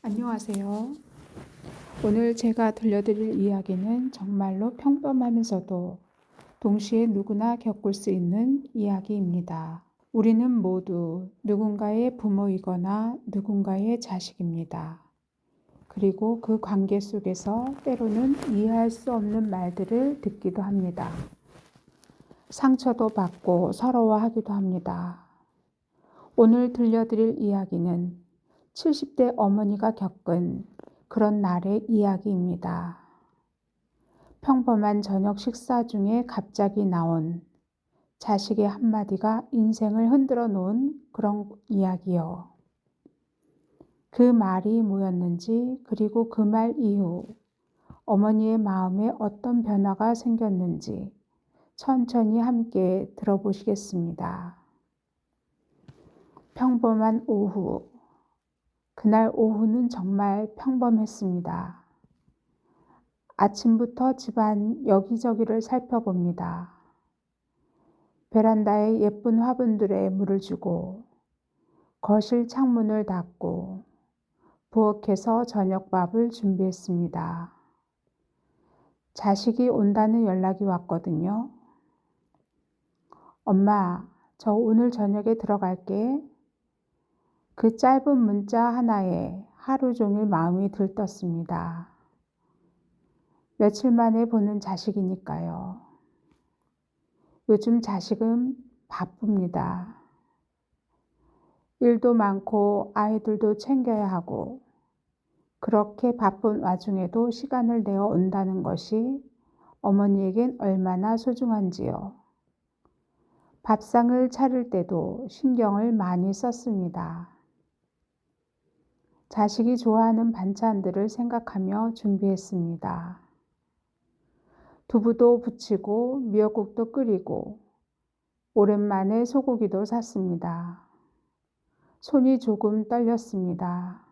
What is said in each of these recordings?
안녕하세요. 오늘 제가 들려드릴 이야기는 정말로 평범하면서도 동시에 누구나 겪을 수 있는 이야기입니다. 우리는 모두 누군가의 부모이거나 누군가의 자식입니다. 그리고 그 관계 속에서 때로는 이해할 수 없는 말들을 듣기도 합니다. 상처도 받고 서러워하기도 합니다. 오늘 들려드릴 이야기는 70대 어머니가 겪은 그런 날의 이야기입니다. 평범한 저녁 식사 중에 갑자기 나온 자식의 한마디가 인생을 흔들어 놓은 그런 이야기요. 그 말이 뭐였는지, 그리고 그 말 이후 어머니의 마음에 어떤 변화가 생겼는지 천천히 함께 들어보시겠습니다. 평범한 오후. 그날 오후는 정말 평범했습니다. 아침부터 집안 여기저기를 살펴봅니다. 베란다에 예쁜 화분들에 물을 주고, 거실 창문을 닫고, 부엌에서 저녁밥을 준비했습니다. 자식이 온다는 연락이 왔거든요. 엄마, 저 오늘 저녁에 들어갈게. 그 짧은 문자 하나에 하루 종일 마음이 들떴습니다. 며칠 만에 보는 자식이니까요. 요즘 자식은 바쁩니다. 일도 많고 아이들도 챙겨야 하고, 그렇게 바쁜 와중에도 시간을 내어 온다는 것이 어머니에겐 얼마나 소중한지요. 밥상을 차릴 때도 신경을 많이 썼습니다. 자식이 좋아하는 반찬들을 생각하며 준비했습니다. 두부도 부치고 미역국도 끓이고 오랜만에 소고기도 샀습니다. 손이 조금 떨렸습니다.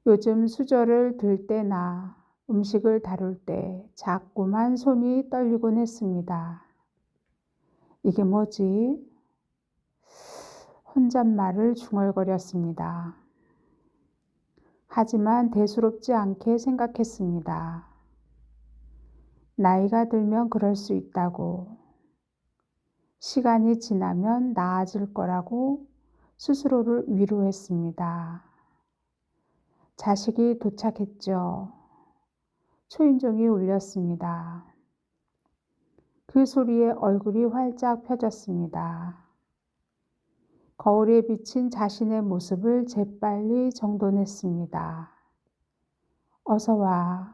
요즘 수저를 들 때나 음식을 다룰 때 자꾸만 손이 떨리곤 했습니다. 이게 뭐지? 혼잣말을 중얼거렸습니다. 하지만 대수롭지 않게 생각했습니다. 나이가 들면 그럴 수 있다고, 시간이 지나면 나아질 거라고 스스로를 위로했습니다. 자식이 도착했죠. 초인종이 울렸습니다. 그 소리에 얼굴이 활짝 펴졌습니다. 거울에 비친 자신의 모습을 재빨리 정돈했습니다. 어서 와.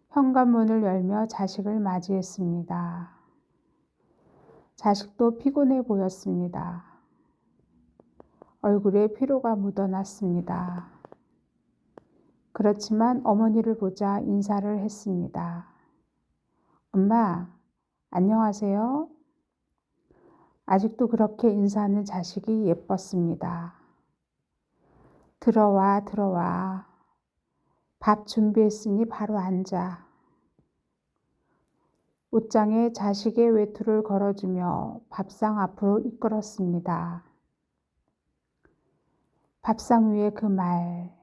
현관문을 열며 자식을 맞이했습니다. 자식도 피곤해 보였습니다. 얼굴에 피로가 묻어났습니다. 그렇지만 어머니를 보자 인사를 했습니다. 엄마, 안녕하세요. 아직도 그렇게 인사하는 자식이 예뻤습니다. 들어와, 들어와. 밥 준비했으니 바로 앉아. 옷장에 자식의 외투를 걸어주며 밥상 앞으로 이끌었습니다. 밥상 위에 그 말,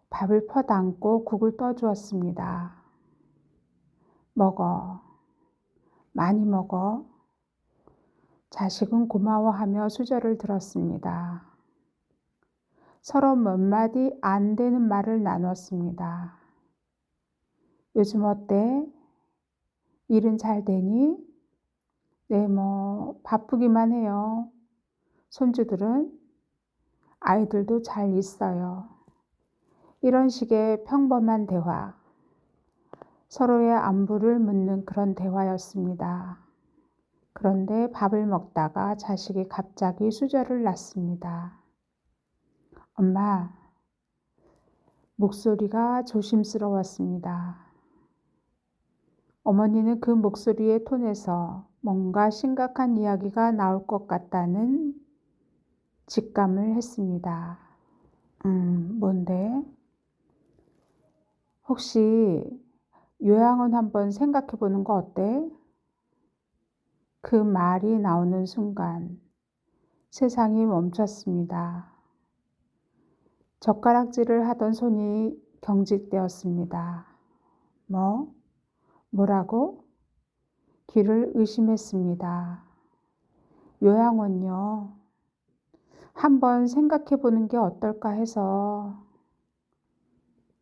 밥을 퍼담고 국을 떠주었습니다. 먹어, 많이 먹어. 자식은 고마워하며 수저를 들었습니다. 서로 몇 마디 안 되는 말을 나눴습니다. 요즘 어때? 일은 잘 되니? 네, 바쁘기만 해요. 손주들은? 아이들도 잘 있어요. 이런 식의 평범한 대화, 서로의 안부를 묻는 그런 대화였습니다. 그런데 밥을 먹다가 자식이 갑자기 수저를 놨습니다. 엄마, 목소리가 조심스러웠습니다. 어머니는 그 목소리의 톤에서 뭔가 심각한 이야기가 나올 것 같다는 직감을 했습니다. 뭔데? 혹시 요양원 한번 생각해 보는 거 어때? 그 말이 나오는 순간 세상이 멈췄습니다. 젓가락질을 하던 손이 경직되었습니다. 뭐라고? 귀를 의심했습니다. 요양원요. 한번 생각해 보는 게 어떨까 해서.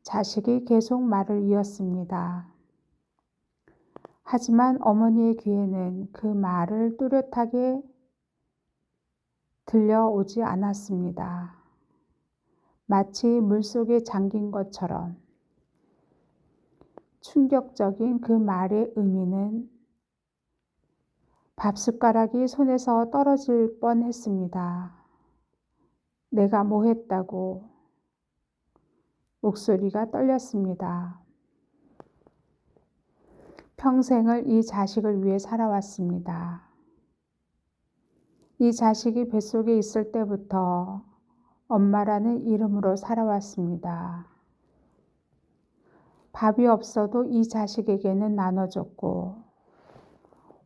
자식이 계속 말을 이었습니다. 하지만 어머니의 귀에는 그 말을 뚜렷하게 들려오지 않았습니다. 마치 물속에 잠긴 것처럼. 충격적인 그 말의 의미는 밥숟가락이 손에서 떨어질 뻔했습니다. 내가 뭐 했다고. 목소리가 떨렸습니다. 평생을 이 자식을 위해 살아왔습니다. 이 자식이 뱃속에 있을 때부터 엄마라는 이름으로 살아왔습니다. 밥이 없어도 이 자식에게는 나눠줬고,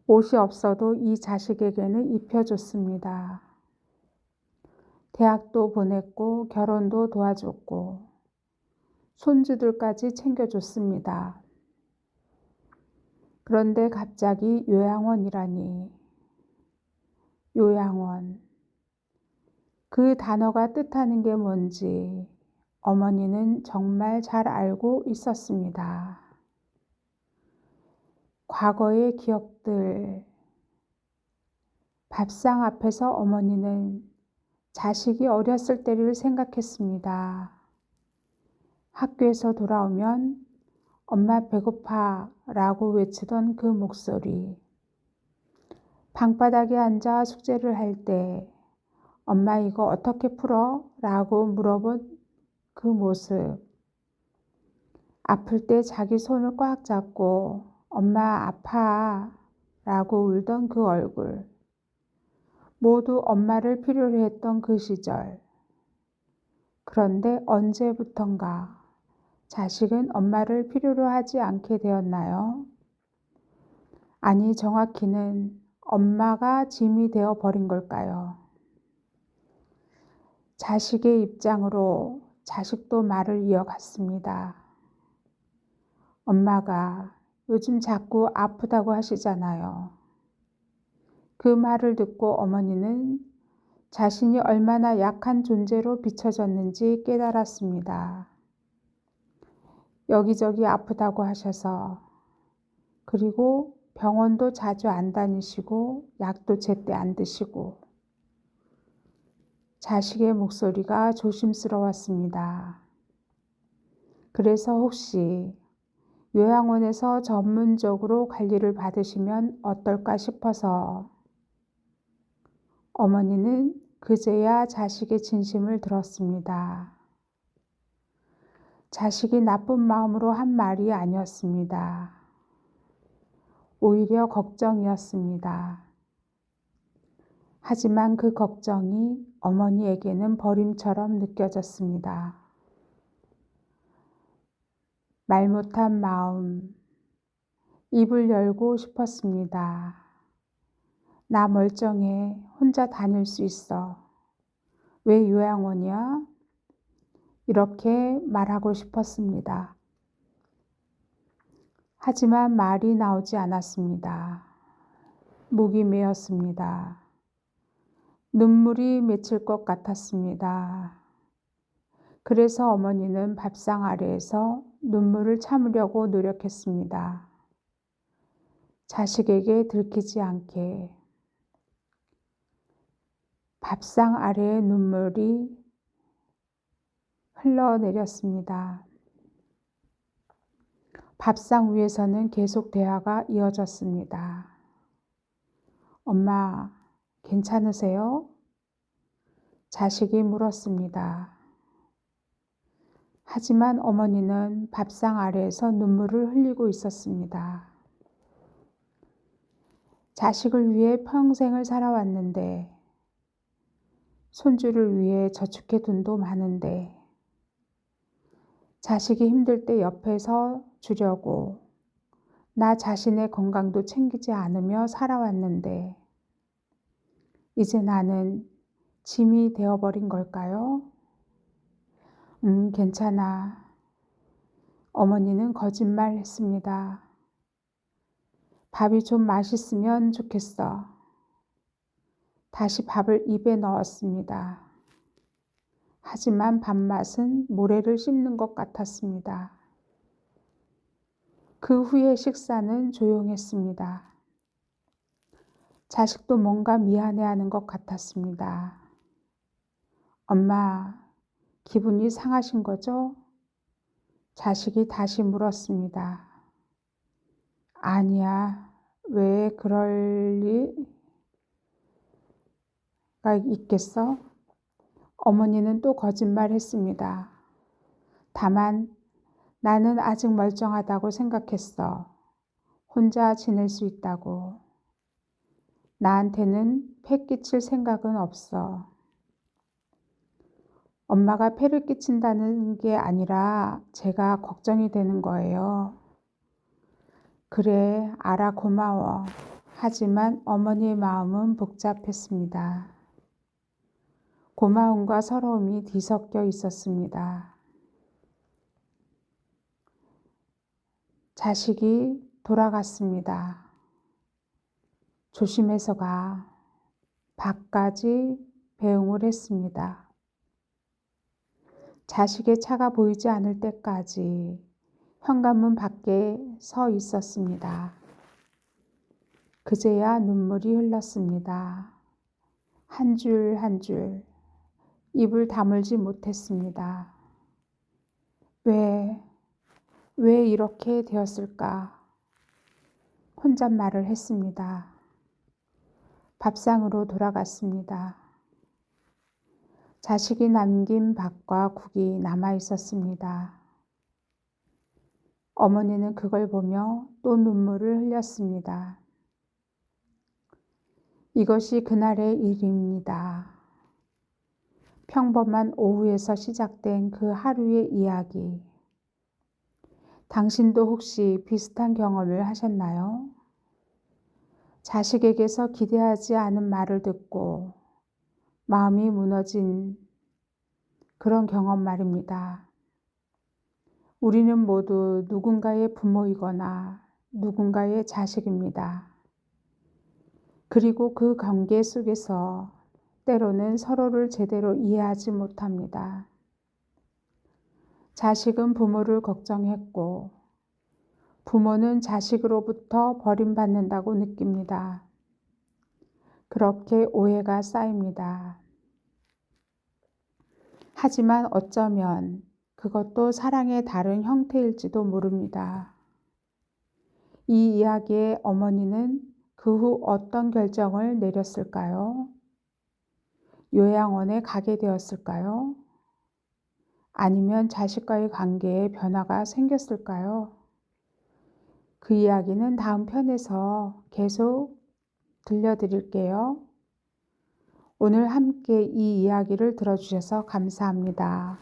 옷이 없어도 이 자식에게는 입혀줬습니다. 대학도 보냈고, 결혼도 도와줬고, 손주들까지 챙겨줬습니다. 그런데 갑자기 요양원이라니. 요양원. 그 단어가 뜻하는 게 뭔지 어머니는 정말 잘 알고 있었습니다. 과거의 기억들. 밥상 앞에서 어머니는 자식이 어렸을 때를 생각했습니다. 학교에서 돌아오면 엄마 배고파 라고 외치던 그 목소리. 방바닥에 앉아 숙제를 할 때 엄마 이거 어떻게 풀어? 라고 물어본 그 모습. 아플 때 자기 손을 꽉 잡고 엄마 아파 라고 울던 그 얼굴. 모두 엄마를 필요로 했던 그 시절. 그런데 언제부턴가 자식은 엄마를 필요로 하지 않게 되었나요? 아니, 정확히는 엄마가 짐이 되어 버린 걸까요? 자식의 입장으로 자식도 말을 이어갔습니다. 엄마가 요즘 자꾸 아프다고 하시잖아요. 그 말을 듣고 어머니는 자신이 얼마나 약한 존재로 비춰졌는지 깨달았습니다. 여기저기 아프다고 하셔서, 그리고 병원도 자주 안 다니시고 약도 제때 안 드시고. 자식의 목소리가 조심스러웠습니다. 그래서 혹시 요양원에서 전문적으로 관리를 받으시면 어떨까 싶어서 어머니는 그제야 자식의 진심을 들었습니다. 자식이 나쁜 마음으로 한 말이 아니었습니다. 오히려 걱정이었습니다. 하지만 그 걱정이 어머니에게는 버림처럼 느껴졌습니다. 말 못한 마음, 입을 열고 싶었습니다. 나 멀쩡해. 혼자 다닐 수 있어. 왜 요양원이야? 이렇게 말하고 싶었습니다. 하지만 말이 나오지 않았습니다. 목이 메었습니다. 눈물이 맺힐 것 같았습니다. 그래서 어머니는 밥상 아래에서 눈물을 참으려고 노력했습니다. 자식에게 들키지 않게. 밥상 아래의 눈물이 흘러내렸습니다. 밥상 위에서는 계속 대화가 이어졌습니다. 엄마, 괜찮으세요? 자식이 물었습니다. 하지만 어머니는 밥상 아래에서 눈물을 흘리고 있었습니다. 자식을 위해 평생을 살아왔는데, 손주를 위해 저축해 둔 돈 많은데, 자식이 힘들 때 옆에서 주려고 나 자신의 건강도 챙기지 않으며 살아왔는데, 이제 나는 짐이 되어버린 걸까요? 괜찮아. 어머니는 거짓말했습니다. 밥이 좀 맛있으면 좋겠어. 다시 밥을 입에 넣었습니다. 하지만 밥맛은 모래를 씹는 것 같았습니다. 그 후에 식사는 조용했습니다. 자식도 뭔가 미안해하는 것 같았습니다. 엄마, 기분이 상하신 거죠? 자식이 다시 물었습니다. 아니야, 왜 그럴 리가 있겠어? 어머니는 또 거짓말했습니다. 다만 나는 아직 멀쩡하다고 생각했어. 혼자 지낼 수 있다고. 나한테는 패 끼칠 생각은 없어. 엄마가 패를 끼친다는 게 아니라 제가 걱정이 되는 거예요. 그래, 알아, 고마워. 하지만 어머니의 마음은 복잡했습니다. 고마움과 서러움이 뒤섞여 있었습니다. 자식이 돌아갔습니다. 조심해서 가. 밖까지 배웅을 했습니다. 자식의 차가 보이지 않을 때까지 현관문 밖에 서 있었습니다. 그제야 눈물이 흘렀습니다. 한 줄 한 줄 입을 다물지 못했습니다. 왜 이렇게 되었을까? 혼잣말을 했습니다. 밥상으로 돌아갔습니다. 자식이 남긴 밥과 국이 남아 있었습니다. 어머니는 그걸 보며 또 눈물을 흘렸습니다. 이것이 그날의 일입니다. 평범한 오후에서 시작된 그 하루의 이야기. 당신도 혹시 비슷한 경험을 하셨나요? 자식에게서 기대하지 않은 말을 듣고 마음이 무너진 그런 경험 말입니다. 우리는 모두 누군가의 부모이거나 누군가의 자식입니다. 그리고 그 관계 속에서 때로는 서로를 제대로 이해하지 못합니다. 자식은 부모를 걱정했고 부모는 자식으로부터 버림받는다고 느낍니다. 그렇게 오해가 쌓입니다. 하지만 어쩌면 그것도 사랑의 다른 형태일지도 모릅니다. 이 이야기의 어머니는 그 후 어떤 결정을 내렸을까요? 요양원에 가게 되었을까요? 아니면 자식과의 관계에 변화가 생겼을까요? 그 이야기는 다음 편에서 계속 들려드릴게요. 오늘 함께 이 이야기를 들어주셔서 감사합니다.